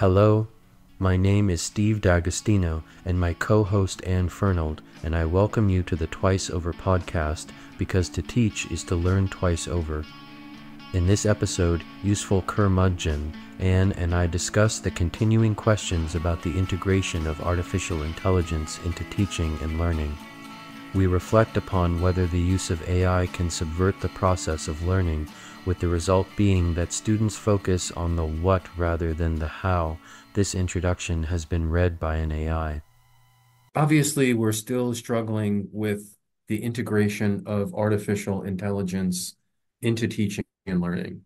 Hello, my name is Steve D'Agostino and my co-host Anne Fernald, and I welcome you to the Twice Over podcast because to teach is to learn twice over. In this episode, Useful Curmudgeon, Anne and I discuss the continuing questions about the integration of artificial intelligence into teaching and learning. We reflect upon whether the use of AI can subvert the process of learning, with the result being that students focus on the what rather than the how. This introduction has been read by an AI. Obviously, we're still struggling with the integration of artificial intelligence into teaching and learning.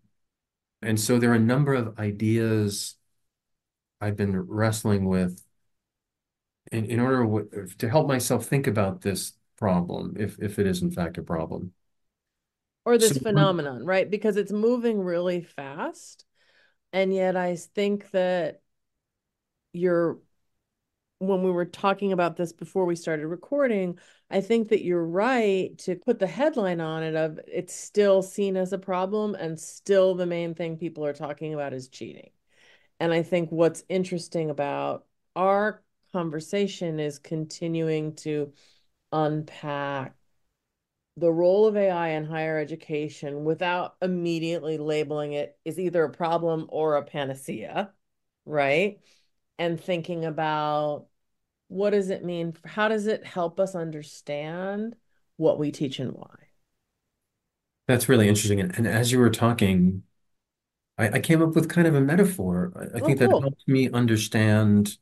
And so there are a number of ideas I've been wrestling with in order to help myself think about this problem, if it is in fact a problem. Or So this phenomenon, right? Because it's moving really fast. And yet I think that you're, when we were talking about this before we started recording, I think that you're right to put the headline on it of it's still seen as a problem and still the main thing people are talking about is cheating. And I think what's interesting about our conversation is continuing to unpack the role of AI in higher education without immediately labeling it is either a problem or a panacea, right? And thinking about what does it mean? How does it help us understand what we teach and why? that's really interesting. And as you were talking, I came up with kind of a metaphor. I Oh, think that cool. helped me understand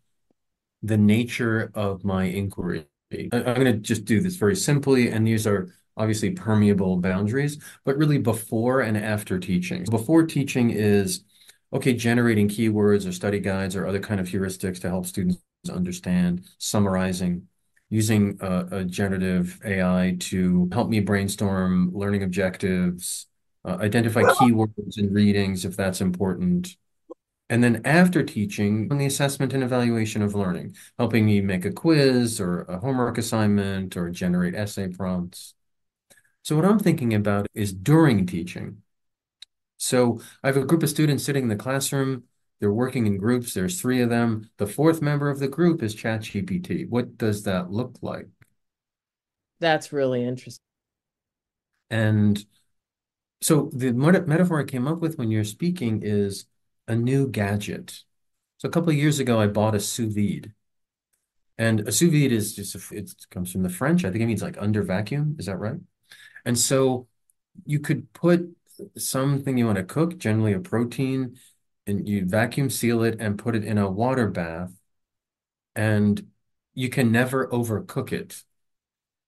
the nature of my inquiry. I'm going to just do this very simply, and these are obviously permeable boundaries, but really before and after teaching. Before teaching is, okay, generating keywords or study guides or other kind of heuristics to help students understand, summarizing, using a generative AI to help me brainstorm learning objectives, identify keywords in readings if that's important, and then after teaching, on the assessment and evaluation of learning, helping me make a quiz or a homework assignment or generate essay prompts. So what I'm thinking about is during teaching. So I have a group of students sitting in the classroom. They're working in groups. There's three of them. The fourth member of the group is ChatGPT. What does that look like? That's really interesting. And so the metaphor I came up with when you're speaking is a new gadget. So a couple of years ago, I bought a sous vide. And a sous vide is just, it comes from the French. I think it means like under vacuum. Is that right? And so you could put something you want to cook, generally a protein, and you vacuum seal it and put it in a water bath. And you can never overcook it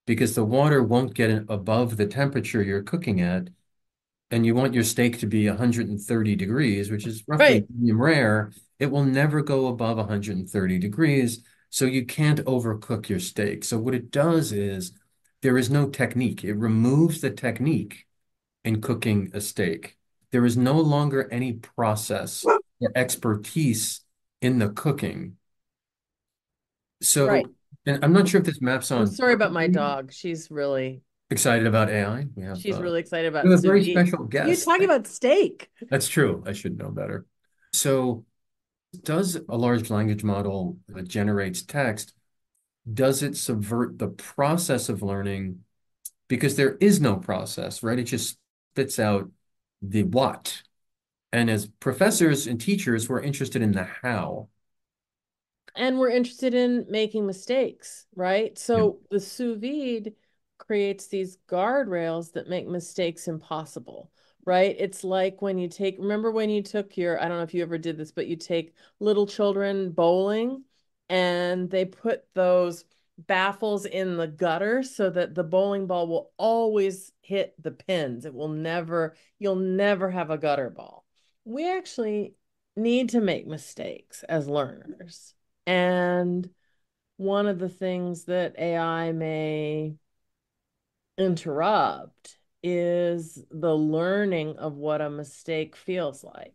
because the water won't get above the temperature you're cooking at. And you want your steak to be 130 degrees, which is roughly Right. medium rare. It will never go above 130 degrees. So you can't overcook your steak. So what it does is there is no technique. It removes the technique in cooking a steak. There is no longer any process or expertise in the cooking. Right. So, and I'm not sure if this maps I'm on sorry about my dog. excited about AI. She's really excited We about have a sous very vide. special You guest. talking about steak? That's true. I should know better. So does a large language model that generates text, does it subvert the process of learning? Because there is no process, right? It just spits out the what. And as professors and teachers, we're interested in the how. And we're interested in making mistakes, right? Yeah. So the sous vide creates these guardrails that make mistakes impossible, right? It's like when you take, remember when you took your, I don't know if you ever did this, but you take little children bowling and they put those baffles in the gutter so that the bowling ball will always hit the pins. It will never, you'll never have a gutter ball. We actually need to make mistakes as learners. And one of the things that AI may interrupt is the learning of what a mistake feels like.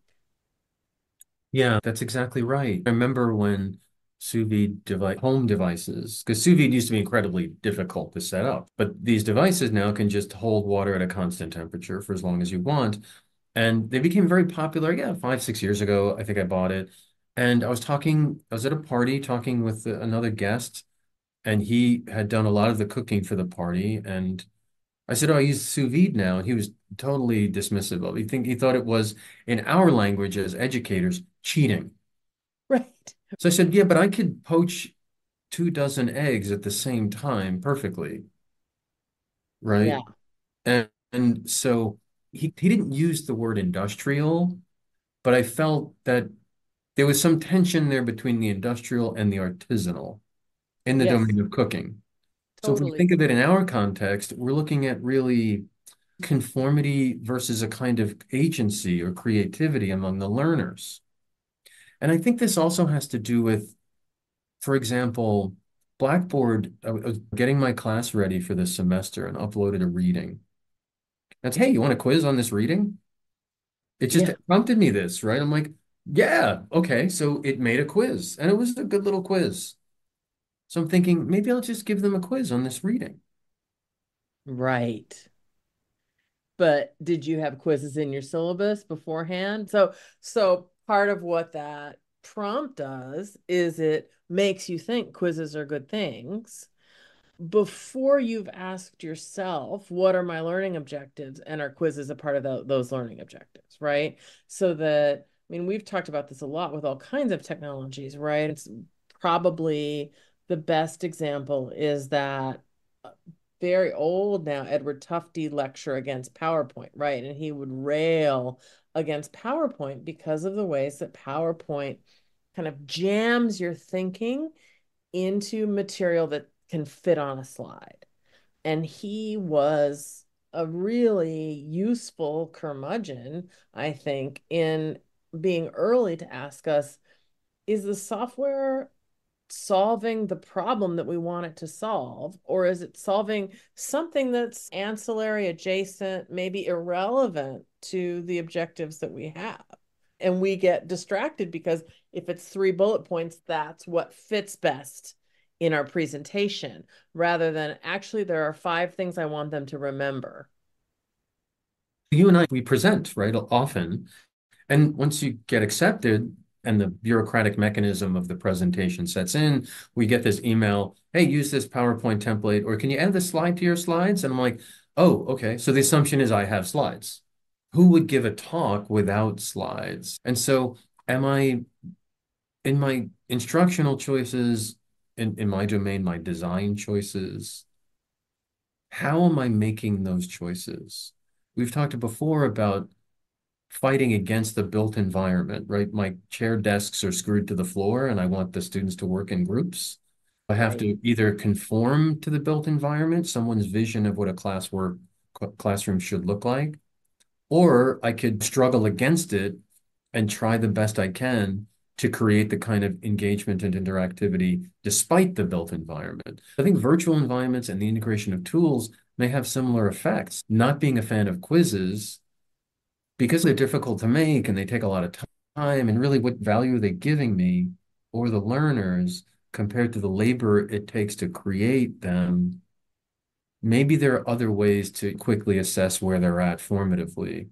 Yeah, that's exactly right. I remember when sous vide home devices, because sous vide used to be incredibly difficult to set up, but these devices now can just hold water at a constant temperature for as long as you want. And they became very popular, yeah, 5, 6 years ago. I think I bought it. And I was at a party talking with another guest, and he had done a lot of the cooking for the party. And I said, "Oh, I use sous vide now." And he was totally dismissive of it. He thought it was, in our language as educators, cheating. Right. So I said, "Yeah, but I could poach 2 dozen eggs at the same time perfectly, Yeah. right?" And so he didn't use the word industrial, but I felt that there was some tension there between the industrial and the artisanal in the Yes, domain of cooking. So if we totally. think of it in our context, we're looking at really conformity versus a kind of agency or creativity among the learners. And I think this also has to do with, for example, Blackboard. I was getting my class ready for this semester and uploaded a reading. And hey, you want a quiz on this reading? It just Yeah. prompted me this, right? I'm like, yeah, okay. So it made a quiz, and it was a good little quiz. So I'm thinking maybe I'll just give them a quiz on this reading. Right. But did you have quizzes in your syllabus beforehand? So part of what that prompt does is it makes you think quizzes are good things before you've asked yourself, what are my learning objectives? And are quizzes a part of those learning objectives, right? So that, I mean, we've talked about this a lot with all kinds of technologies, right? It's probably the best example is that very old now Edward Tufte lecture against PowerPoint, right? And he would rail against PowerPoint because of the ways that PowerPoint kind of jams your thinking into material that can fit on a slide. And he was a really useful curmudgeon, I think, in being early to ask us, is the software solving the problem that we want it to solve, or is it solving something that's ancillary, adjacent, maybe irrelevant to the objectives that we have? And we get distracted because if it's 3 bullet points, that's what fits best in our presentation, rather than actually, there are 5 things I want them to remember. You and I, we present, right, often. And once you get accepted and the bureaucratic mechanism of the presentation sets in, we get this email, hey, use this PowerPoint template, or can you add this slide to your slides? And I'm like, oh, okay. So the assumption is I have slides. Who would give a talk without slides? And so am I in my instructional choices, in my domain, my design choices, how am I making those choices? We've talked before about fighting against the built environment, right? My chair desks are screwed to the floor and I want the students to work in groups. I have Right. to either conform to the built environment, someone's vision of what a classroom should look like, or I could struggle against it and try the best I can to create the kind of engagement and interactivity despite the built environment. I think virtual environments and the integration of tools may have similar effects. Not being a fan of quizzes because they're difficult to make and they take a lot of time, and really what value are they giving me or the learners compared to the labor it takes to create them? Maybe there are other ways to quickly assess where they're at formatively.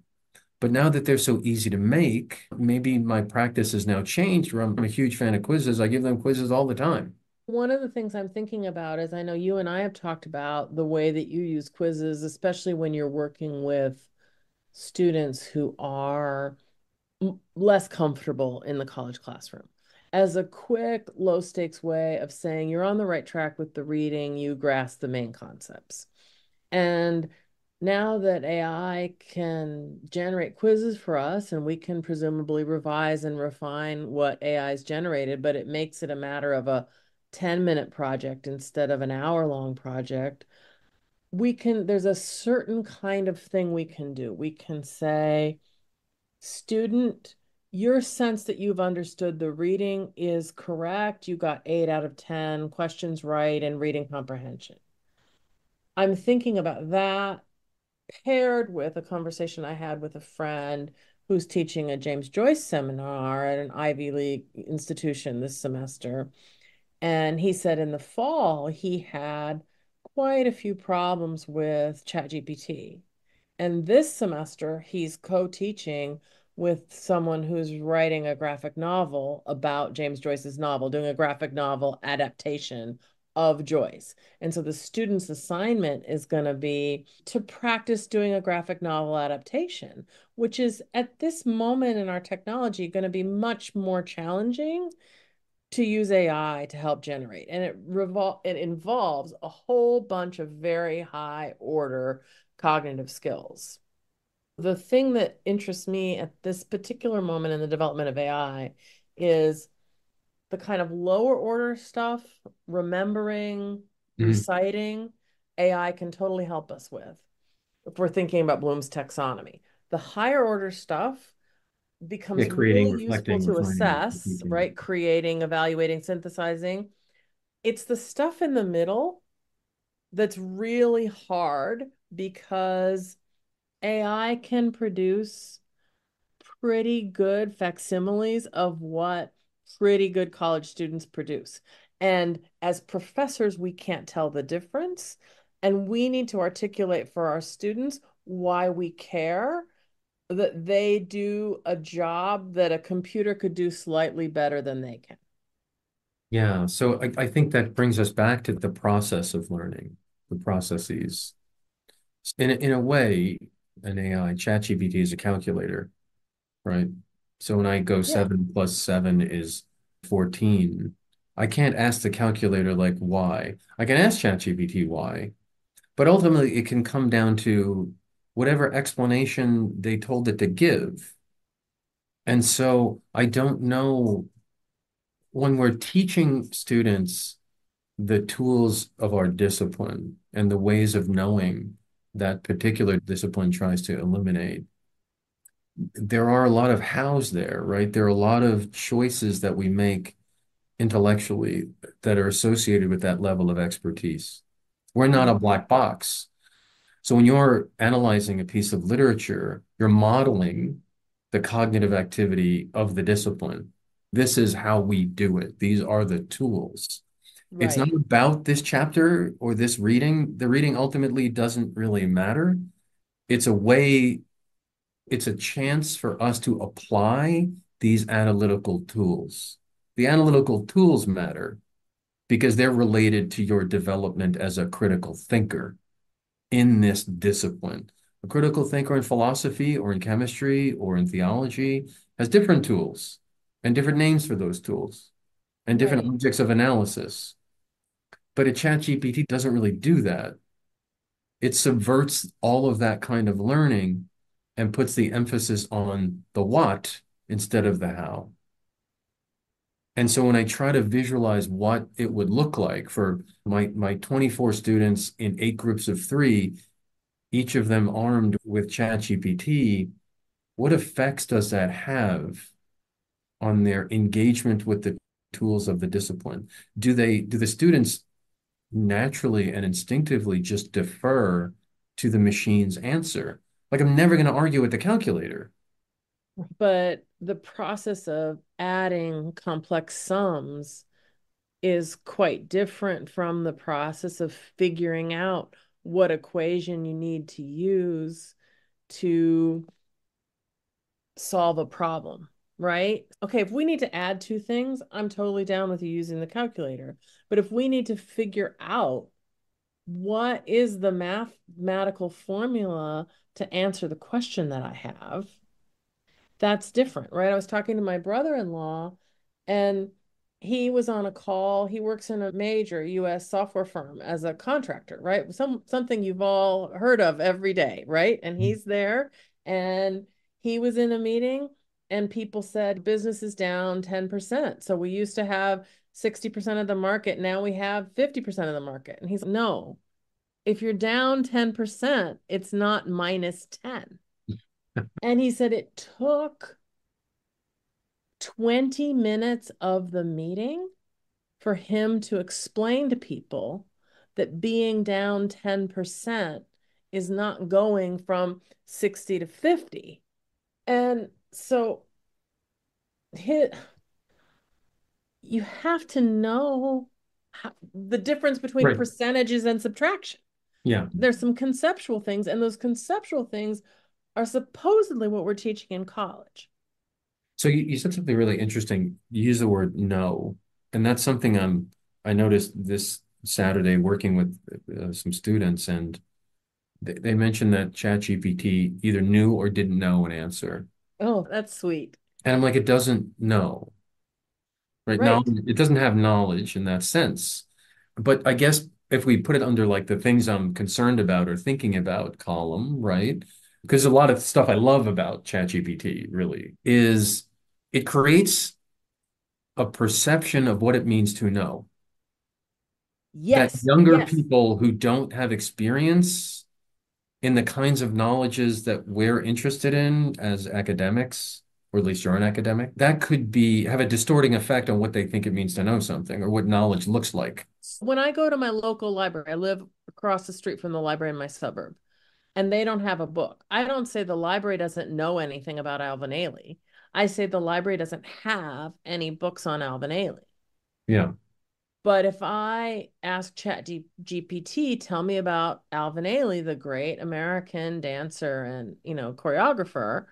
But now that they're so easy to make, maybe my practice has now changed where I'm a huge fan of quizzes. I give them quizzes all the time. One of the things I'm thinking about is I know you and I have talked about the way that you use quizzes, especially when you're working with students who are less comfortable in the college classroom, as a quick, low stakes way of saying you're on the right track with the reading, you grasp the main concepts. And now that AI can generate quizzes for us and we can presumably revise and refine what AI has generated, but it makes it a matter of a 10-minute project instead of an hour-long project. There's a certain kind of thing we can do. We can say, student, your sense that you've understood the reading is correct. You got 8 out of 10 questions right in reading comprehension. I'm thinking about that paired with a conversation I had with a friend who's teaching a James Joyce seminar at an Ivy League institution this semester. And he said in the fall, he had quite a few problems with ChatGPT. And this semester, he's co-teaching with someone who's writing a graphic novel about James Joyce's novel, doing a graphic novel adaptation of Joyce. And so the student's assignment is going to be to practice doing a graphic novel adaptation, which is at this moment in our technology going to be much more challenging to use AI to help generate. And it involves a whole bunch of very high order cognitive skills. The thing that interests me at this particular moment in the development of AI is the kind of lower order stuff, remembering, reciting, AI can totally help us with if we're thinking about Bloom's taxonomy. The higher order stuff becomes Creating, really useful reflecting, to refining, assess, teaching. right? Creating, evaluating, synthesizing. It's the stuff in the middle that's really hard because AI can produce pretty good facsimiles of what pretty good college students produce. And as professors, we can't tell the difference. And we need to articulate for our students why we care that they do a job that a computer could do slightly better than they can. Yeah, so I think that brings us back to the process of learning, the processes. In a way, an AI, ChatGPT is a calculator, right? So when I go Yeah. 7 plus 7 is 14, I can't ask the calculator like why. I can ask ChatGPT why, but ultimately it can come down to whatever explanation they told it to give. And so I don't know when we're teaching students the tools of our discipline and the ways of knowing that particular discipline tries to eliminate, there are a lot of hows there, right? There are a lot of choices that we make intellectually that are associated with that level of expertise. We're not a black box. So when you're analyzing a piece of literature, you're modeling the cognitive activity of the discipline. This is how we do it. These are the tools. It's not Right. about this chapter or this reading. The reading ultimately doesn't really matter. It's a way, it's a chance for us to apply these analytical tools. The analytical tools matter because they're related to your development as a critical thinker in this discipline. A critical thinker in philosophy or in chemistry or in theology has different tools and different names for those tools and different Right. objects of analysis. But a ChatGPT doesn't really do that. It subverts all of that kind of learning and puts the emphasis on the what instead of the how. And so when I try to visualize what it would look like for my 24 students in 8 groups of 3, each of them armed with ChatGPT, what effects does that have on their engagement with the tools of the discipline? Do the students naturally and instinctively just defer to the machine's answer? Like I'm never going to argue with the calculator. But the process of adding complex sums is quite different from the process of figuring out what equation you need to use to solve a problem, right? Okay, if we need to add two things, I'm totally down with you using the calculator. But if we need to figure out what is the mathematical formula to answer the question that I have, that's different, right? I was talking to my brother-in-law and he was on a call. He works in a major US software firm as a contractor, right? Something you've all heard of every day, right? And he's there and he was in a meeting and people said business is down 10%. So we used to have 60% of the market. Now we have 50% of the market. And he's no, if you're down 10%, it's not minus 10. And he said it took 20 minutes of the meeting for him to explain to people that being down 10% is not going from 60 to 50. And so you have to know the difference between Right. percentages and subtraction. Yeah. There's some conceptual things, and those conceptual things are supposedly what we're teaching in college. So you said something really interesting. You use the word no, and that's something I noticed this Saturday working with some students, and they mentioned that ChatGPT either knew or didn't know an answer. Oh, that's sweet. And I'm like, it doesn't know, right? Now, Right. it doesn't have knowledge in that sense. But I guess if we put it under like the things I'm concerned about or thinking about column, right? Because a lot of stuff I love about ChatGPT really is it creates a perception of what it means to know. That Yes. younger Yes. people who don't have experience in the kinds of knowledges that we're interested in as academics, or at least you're an academic, that could be have a distorting effect on what they think it means to know something or what knowledge looks like. When I go to my local library, I live across the street from the library in my suburb, and they don't have a book. I don't say the library doesn't know anything about Alvin Ailey. I say the library doesn't have any books on Alvin Ailey. Yeah. But if I ask GPT, tell me about Alvin Ailey, the great American dancer and, choreographer,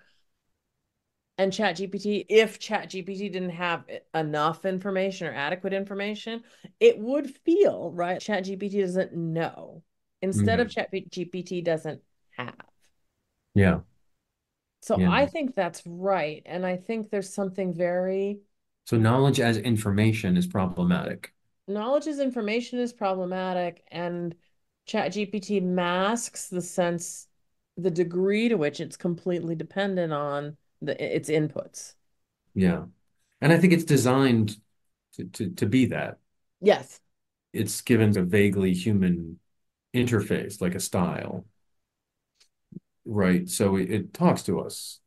and ChatGPT, if ChatGPT didn't have enough information or adequate information, it would feel, right? ChatGPT doesn't know instead Yeah. of ChatGPT doesn't have. Yeah. So Yeah. I think that's right. And I think there's something very So knowledge as information is problematic. knowledge is information is problematic, and ChatGPT masks the degree to which it's completely dependent on its inputs. Yeah. And I think it's designed to be that. Yes. It's given a vaguely human interface, like a style, right? So it talks to us.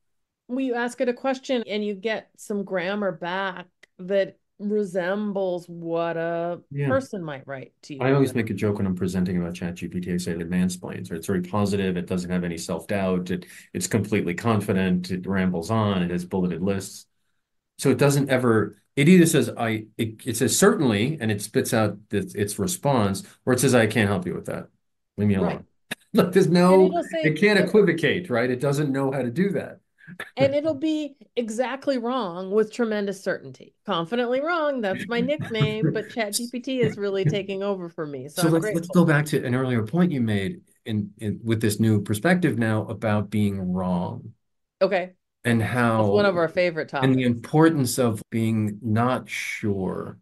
When you ask it a question and you get some grammar back that resembles what a Yeah. person might write to I you. always make a joke when I'm presenting about ChatGPT. I say it mansplains, or it's very positive. It doesn't have any self-doubt. It's completely confident. It rambles on. It has bulleted lists. So it doesn't ever, it either says it says certainly, and it spits out its response, or it says, I can't help you with that. Leave me Right. alone. Like there's And no, it'll say, it can't yep. equivocate, right? It doesn't know how to do that. And it'll be exactly wrong with tremendous certainty. Confidently wrong, that's my nickname, but ChatGPT is really taking over for me. So So I'm let's grateful. go back to an earlier point you made in with this new perspective now about being wrong Okay. and That's one how of our favorite and the topics. importance of being not sure.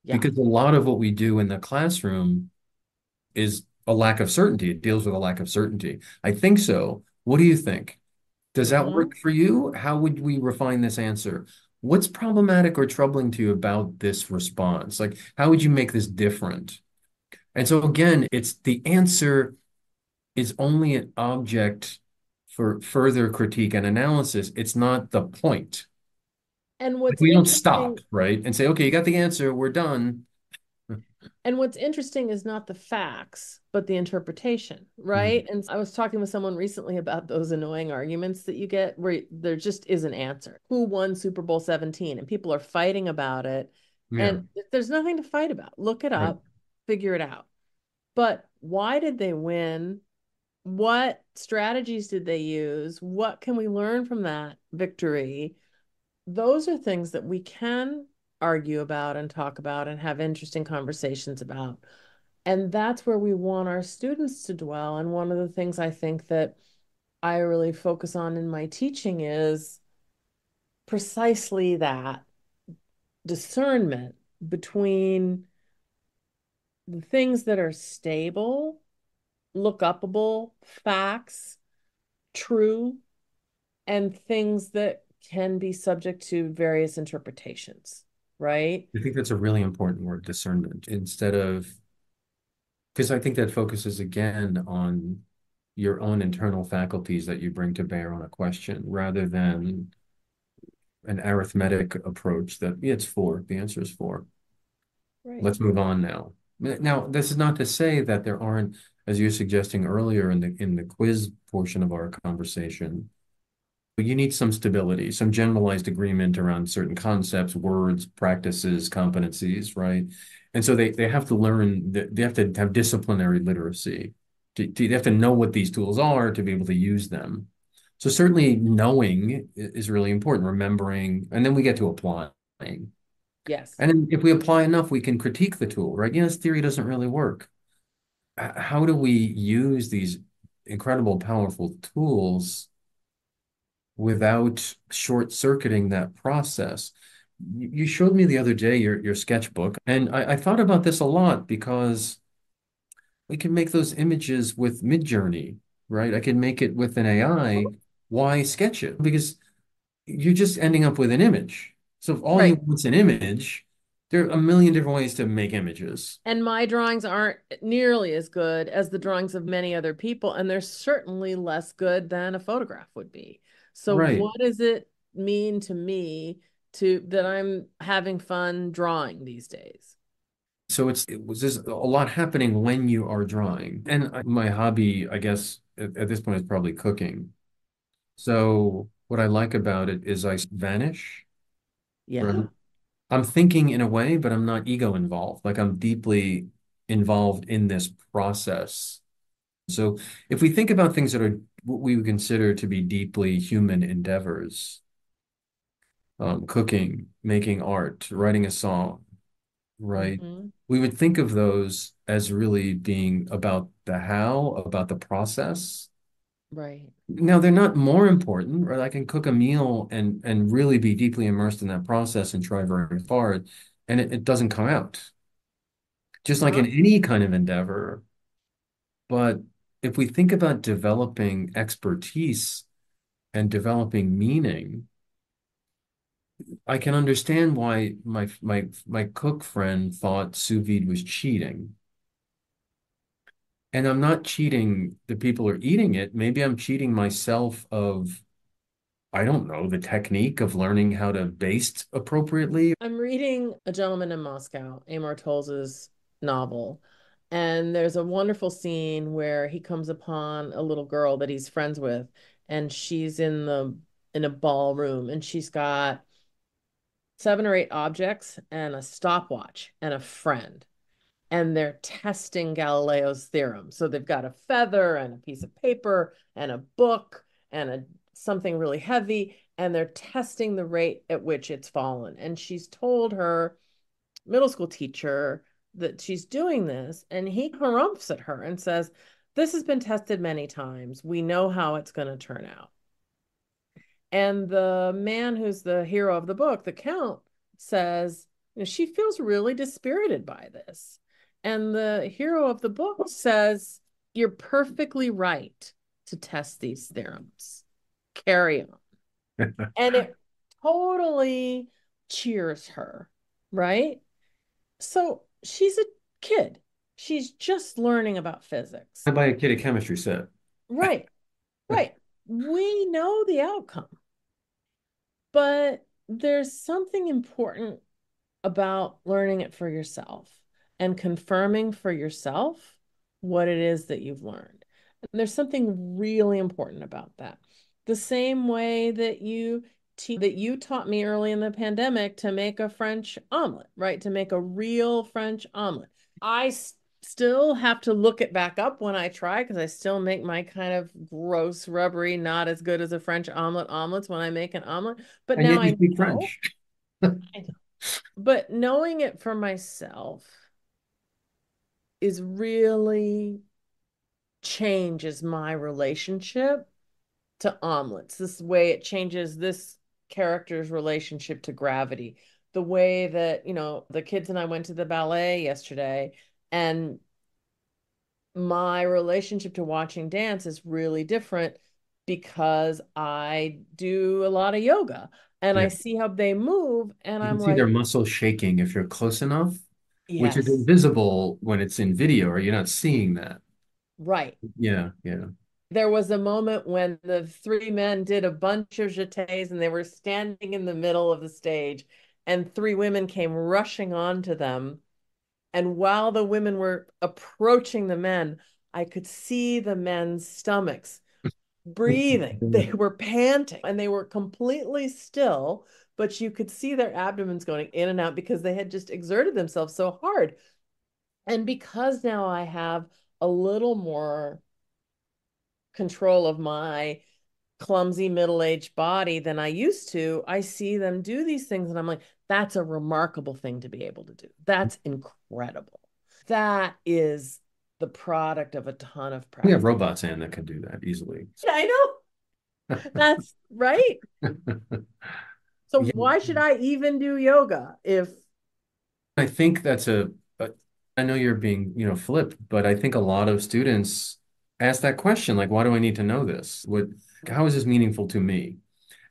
Yeah. Because a lot of what we do in the classroom is a lack of certainty. It deals with a lack of certainty. I think so. What do you think? Does that Hmm. work for you? How would we refine this answer? What's problematic or troubling to you about this response? Like, how would you make this different? And so again, it's the answer is only an object for further critique and analysis. It's not the point. And Like what's we don't interesting stop, right? And say, okay, you got the answer, we're done. And what's interesting is not the facts, but the interpretation, Mm. right? And I was talking with someone recently about those annoying arguments that you get where there just is an answer. Who won Super Bowl 17? And people are fighting about it. Yeah, And there's nothing to fight about. Look it right. up, figure it out. But why did they win? What strategies did they use? What can we learn from that victory? Those are things that we can argue about and talk about and have interesting conversations about. And that's where we want our students to dwell. And one of the things I think that I really focus on in my teaching is precisely that discernment between the things that are stable, look upable, facts, true, and things that can be subject to various interpretations, right? I think that's a really important word, discernment, instead of, because I think that focuses again on your own internal faculties that you bring to bear on a question rather than an arithmetic approach that yeah, it's four, the answer is four. Right. Let's move on now. Now, this is not to say that there aren't, as you were suggesting earlier in the quiz portion of our conversation, but you need some stability, some generalized agreement around certain concepts, words, practices, competencies, right? And so they have to learn that they have to have disciplinary literacy. They have to know what these tools are to be able to use them. So certainly knowing is really important, remembering, and then we get to applying. And Yes. then if we apply enough, we can critique the tool, right? Yes, theory doesn't really work. How do we use these incredible, powerful tools without short-circuiting that process? You showed me the other day your sketchbook, and I thought about this a lot because we can make those images with Midjourney, right? I can make it with an AI. Why sketch it? Because you're just ending up with an image. So if all you Right. want's an image, there are a million different ways to make images. And my drawings aren't nearly as good as the drawings of many other people, and they're certainly less good than a photograph would be. So Right. what does it mean to me to that I'm having fun drawing these days? So it was just a lot happening when you are drawing. And my hobby, I guess, at this point is probably cooking. So what I like about it is I vanish, right? Yeah. I'm thinking in a way, but I'm not ego involved. Like I'm deeply involved in this process. So if we think about things that are what we would consider to be deeply human endeavors, cooking, making art, writing a song, right? Hmm. We would think of those as really being about the how, about the process. Right. Now, they're not more important, right? I can cook a meal and really be deeply immersed in that process and try very hard, and it doesn't come out. Just like Uh-huh. in any kind of endeavor. But if we think about developing expertise and developing meaning, I can understand why my cook friend thought sous vide was cheating. And I'm not cheating the people who are eating it. Maybe I'm cheating myself of, I don't know, the technique of learning how to baste appropriately. I'm reading A Gentleman in Moscow, Amor Towles's novel, and there's a wonderful scene where he comes upon a little girl that he's friends with, and she's in a ballroom, and she's got 7 or 8 objects and a stopwatch and a friend. And they're testing Galileo's theorem. So they've got a feather and a piece of paper and a book and something really heavy, and they're testing the rate at which it's fallen. And she's told her middle school teacher that she's doing this, and he harumphs at her and says, "This has been tested many times. We know how it's going to turn out." And the man who's the hero of the book, the Count, says, you know, she feels really dispirited by this. And the hero of the book says, "You're perfectly right to test these theorems. Carry on." And it totally cheers her, right? So she's a kid. She's just learning about physics. I buy a kid a chemistry set. Right, right. We know the outcome. But there's something important about learning it for yourself and confirming for yourself what it is that you've learned. And there's something really important about that. The same way that you taught me early in the pandemic to make a French omelet, right? To make a real French omelet. I still have to look it back up when I try because I still make my kind of gross, rubbery, not as good as a French omelets when I make an omelet. But And now yet you I speak know. French. I know. But knowing it for myself is really changes my relationship to omelets. This way it changes this character's relationship to gravity. The way that, you know, the kids and I went to the ballet yesterday, and my relationship to watching dance is really different because I do a lot of yoga and Yeah. I see how they move and You can I'm see their like, muscles shaking if you're close enough, which is yes, invisible when it's in video, or you're not seeing that. right. Yeah, yeah. There was a moment when the 3 men did a bunch of jetés and they were standing in the middle of the stage, and 3 women came rushing onto them. And while the women were approaching the men, I could see the men's stomachs breathing. They were panting and they were completely still, but you could see their abdomens going in and out because they had just exerted themselves so hard. And because now I have a little more control of my clumsy middle-aged body than I used to, I see them do these things and I'm like, that's a remarkable thing to be able to do. That's incredible. That is the product of a ton of We have practice. robots in that can do that easily. Yeah, I know. That's right. So Yeah, why should I even do yoga if I think I know you're being, flip, but I think a lot of students ask that question, like, why do I need to know this? How is this meaningful to me?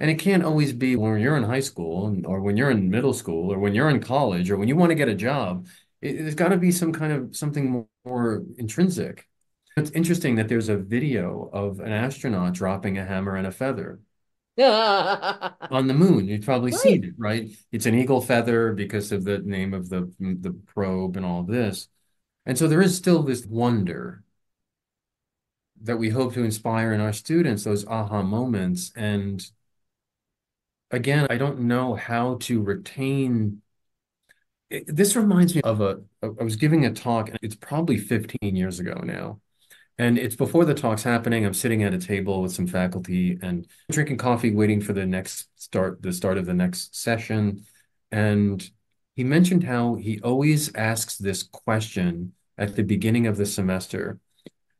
And it can't always be when you're in high school or when you're in middle school or when you're in college or when you want to get a job. There's got to be some kind of something more intrinsic. It's interesting that there's a video of an astronaut dropping a hammer and a feather on the moon. You've probably right. seen it, right? It's an eagle feather because of the name of the probe and all this. And so there is still this wonder that we hope to inspire in our students, those aha moments. And again, I don't know how to retain. This reminds me of I was giving a talk, and it's probably 15 years ago now. And it's before the talk's happening. I'm sitting at a table with some faculty and drinking coffee, waiting for the start of the next session. And he mentioned how he always asks this question at the beginning of the semester.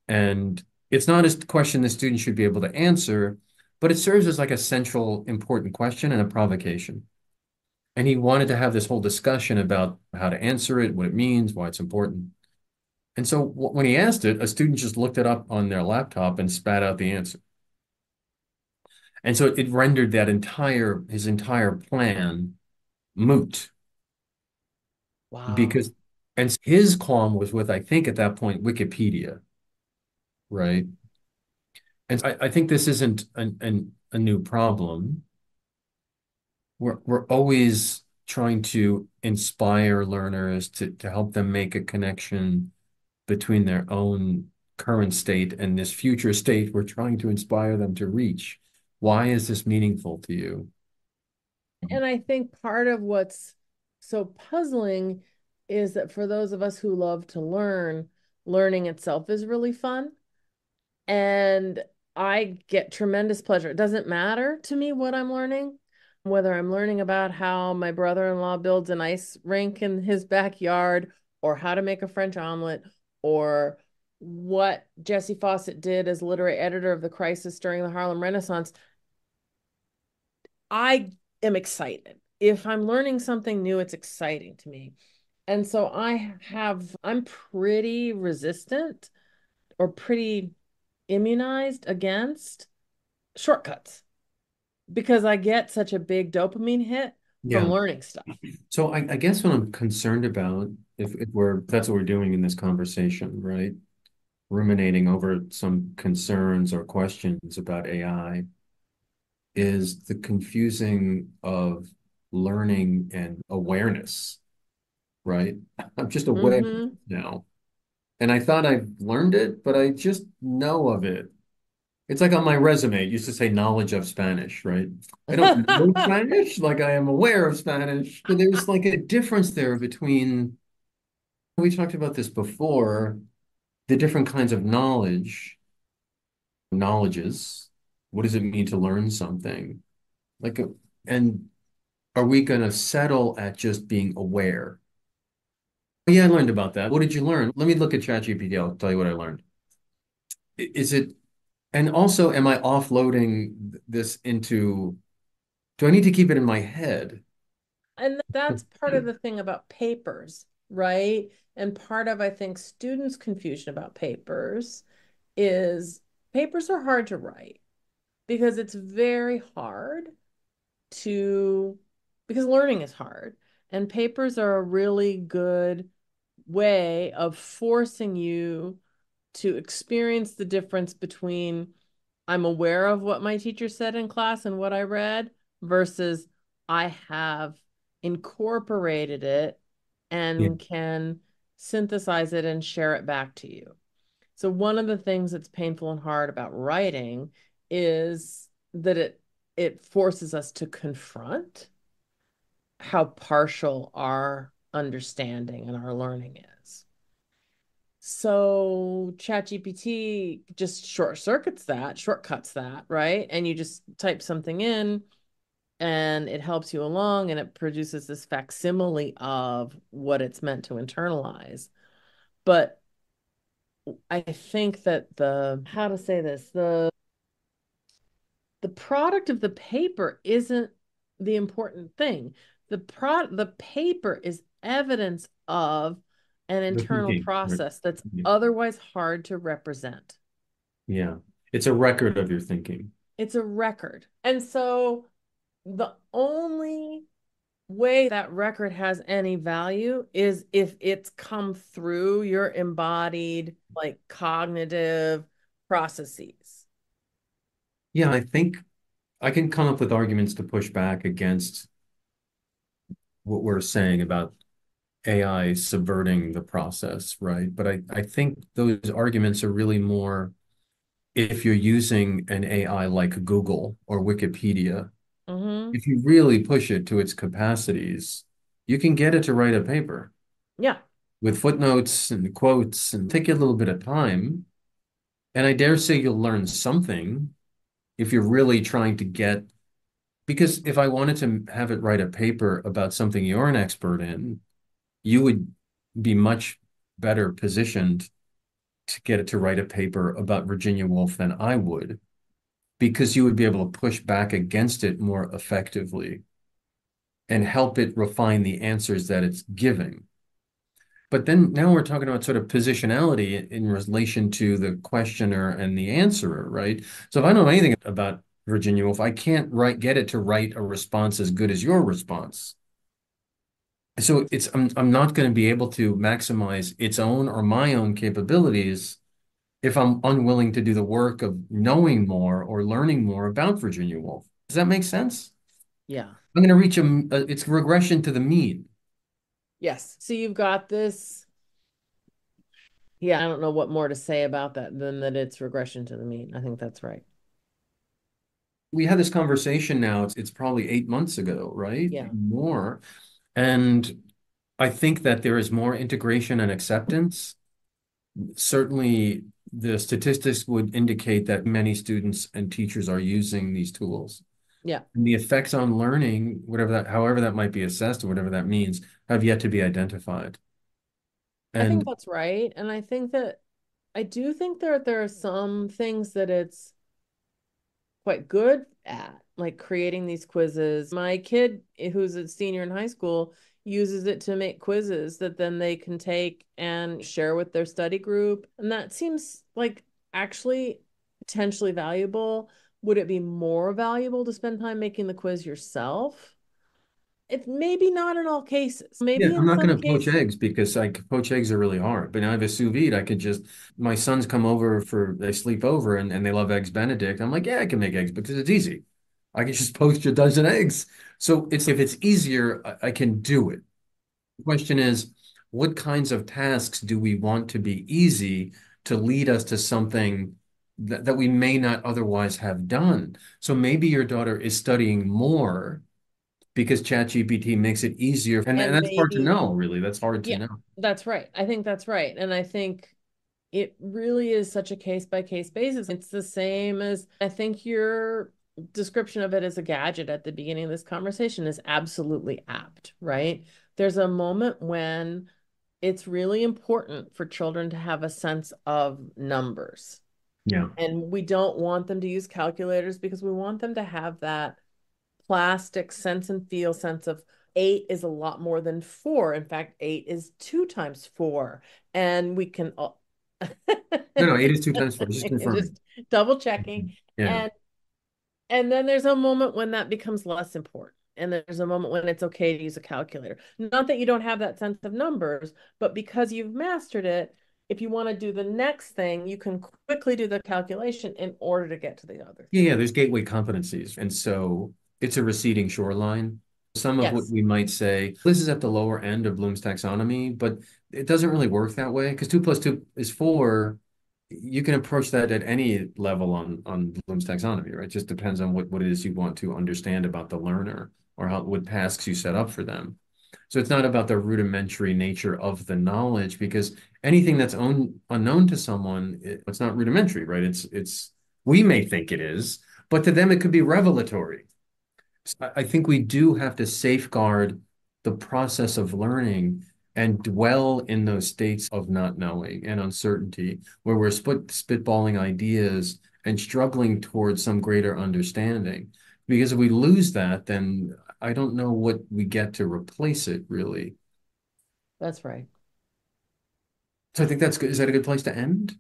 And it's not a question the student should be able to answer, but it serves as like a central important question and a provocation. And he wanted to have this whole discussion about how to answer it, what it means, why it's important. And so when he asked it, a student just looked it up on their laptop and spat out the answer. And so it rendered his entire plan moot Wow. because, and his qualm was with, I think at that point, Wikipedia, right? And I think this isn't a new problem. We're always trying to inspire learners to help them make a connection between their own current state and this future state we're trying to inspire them to reach. Why is this meaningful to you? And I think part of what's so puzzling is that for those of us who love to learn, learning itself is really fun. And I get tremendous pleasure. It doesn't matter to me what I'm learning, whether I'm learning about how my brother-in-law builds an ice rink in his backyard, or how to make a French omelet, or what Jesse Fawcett did as literary editor of The Crisis during the Harlem Renaissance. I am excited. If I'm learning something new, it's exciting to me. And so I'm pretty resistant or pretty immunized against shortcuts because I get such a big dopamine hit from Yeah. learning stuff. So I guess what I'm concerned about, if that's what we're doing in this conversation, right? Ruminating over some concerns or questions about AI, is the confusing of learning and awareness, right? I'm just aware Mm-hmm. now. And I thought I've learned it, but I just know of it. It's like on my resume, it used to say knowledge of Spanish, right? I don't know Spanish, like I am aware of Spanish. So there's like a difference there between, we talked about this before, the different kinds of knowledges. What does it mean to learn something? Like, and are we going to settle at just being aware? Oh, yeah, I learned about that. What did you learn? Let me look at ChatGPT. I'll tell you what I learned. Is it, and also, am I offloading this into, do I need to keep it in my head? And that's part of the thing about papers, right? And part of, I think, students' confusion about papers is papers are hard to write because it's very hard to, because learning is hard. And papers are a really good way of forcing you to experience the difference between I'm aware of what my teacher said in class and what I read versus I have incorporated it Yeah. and can synthesize it and share it back to you. So one of the things that's painful and hard about writing is that it forces us to confront how partial our understanding and our learning is. So ChatGPT just shortcuts that, right? And you just type something in and it helps you along and it produces this facsimile of what it's meant to internalize. But I think that how to say this, the product of the paper isn't the important thing. The paper is evidence of an The internal thinking, right? process that's Yeah. otherwise hard to represent. Yeah. It's a record of your thinking. It's a record. And so the only way that record has any value is if it's come through your embodied, like cognitive processes. Yeah, I think I can come up with arguments to push back against what we're saying about AI subverting the process, right? But I think those arguments are really more if you're using an AI like Google or Wikipedia. Mm-hmm. If you really push it to its capacities, you can get it to write a paper Yeah. with footnotes and quotes and take you a little bit of time. And I dare say you'll learn something if you're really trying to get, because if I wanted to have it write a paper about something you're an expert in, you would be much better positioned to get it to write a paper about Virginia Woolf than I would, because you would be able to push back against it more effectively and help it refine the answers that it's giving. But then now we're talking about sort of positionality in relation to the questioner and the answerer, right? So if I don't know anything about Virginia Woolf, I can't get it to write a response as good as your response. So I'm not going to be able to maximize its own or my own capabilities if I'm unwilling to do the work of knowing more or learning more about Virginia Woolf. Does that make sense? Yeah. I'm going to reach it's regression to the mean. Yes. So you've got this. Yeah, I don't know what more to say about that than that it's regression to the mean. I think that's right. We had this conversation now, it's probably 8 months ago, right? Yeah. More. And I think that there is more integration and acceptance. Certainly, the statistics would indicate that many students and teachers are using these tools. Yeah. And the effects on learning, however that might be assessed or whatever that means, have yet to be identified. I think And that's right. And I think that I do think there are some things that it's quite good at, like creating these quizzes. My kid, who's a senior in high school, uses it to make quizzes that then they can take and share with their study group. And that seems like actually potentially valuable. Would it be more valuable to spend time making the quiz yourself? It's maybe not in all cases. yeah, Maybe I'm in not some going to poach cases. eggs because like poach eggs are really hard. But now I have a sous vide. My sons come over they sleep over and they love eggs Benedict. I'm like, yeah, I can make eggs because it's easy. I can just poach a dozen eggs. So if it's easier, I can do it. The question is, what kinds of tasks do we want to be easy to lead us to something that we may not otherwise have done? So maybe your daughter is studying more because ChatGPT makes it easier. And And that's hard to maybe, know, really. That's hard to yeah, know. that's right. I think that's right. And I think it really is such a case by case basis. It's the same as I think your description of it as a gadget at the beginning of this conversation is absolutely apt, right? There's a moment when it's really important for children to have a sense of numbers. Yeah. And we don't want them to use calculators because we want them to have that plastic sense and feel sense of eight is a lot more than four. In fact, eight is two times four. And we can No, 8 is 2 times 4. Just confirming. just double checking. Yeah. And then there's a moment when that becomes less important. And there's a moment when it's okay to use a calculator. Not that you don't have that sense of numbers, but because you've mastered it, if you want to do the next thing, you can quickly do the calculation in order to get to the other Yeah, thing. yeah, there's gateway competencies. And so it's a receding shoreline. Some of what Yes. we might say, this is at the lower end of Bloom's taxonomy, but it doesn't really work that way because 2 plus 2 is 4. You can approach that at any level on Bloom's taxonomy, right? It just depends on what it is you want to understand about the learner or what tasks you set up for them. So it's not about the rudimentary nature of the knowledge, because anything that's unknown to someone, it's not rudimentary, right? It's we may think it is, but to them it could be revelatory. So I think we do have to safeguard the process of learning and dwell in those states of not knowing and uncertainty, where we're spitballing ideas and struggling towards some greater understanding. Because if we lose that, then I don't know what we get to replace it, really. That's right. So I think that's good. Is that a good place to end?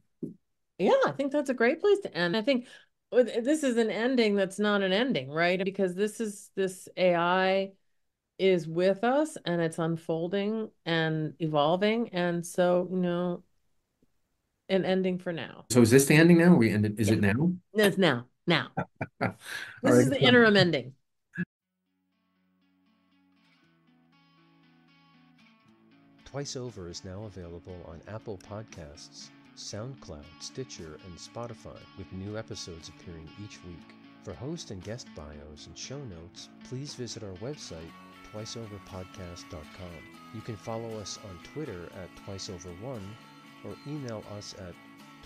Yeah, I think that's a great place to end. I think this is an ending that's not an ending, right? Because this AI is with us and it's unfolding and evolving. And so, an ending for now. So is this the ending now? We ended, is Yeah. it now? No, it's now. Now. All This right. is the interim ending. Twice Over is now available on Apple Podcasts, SoundCloud, Stitcher, and Spotify, with new episodes appearing each week. For host and guest bios and show notes, please visit our website, twiceoverpodcast.com. You can follow us on Twitter at twiceover1 or email us at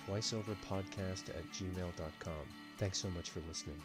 twiceoverpodcast@gmail.com. Thanks so much for listening.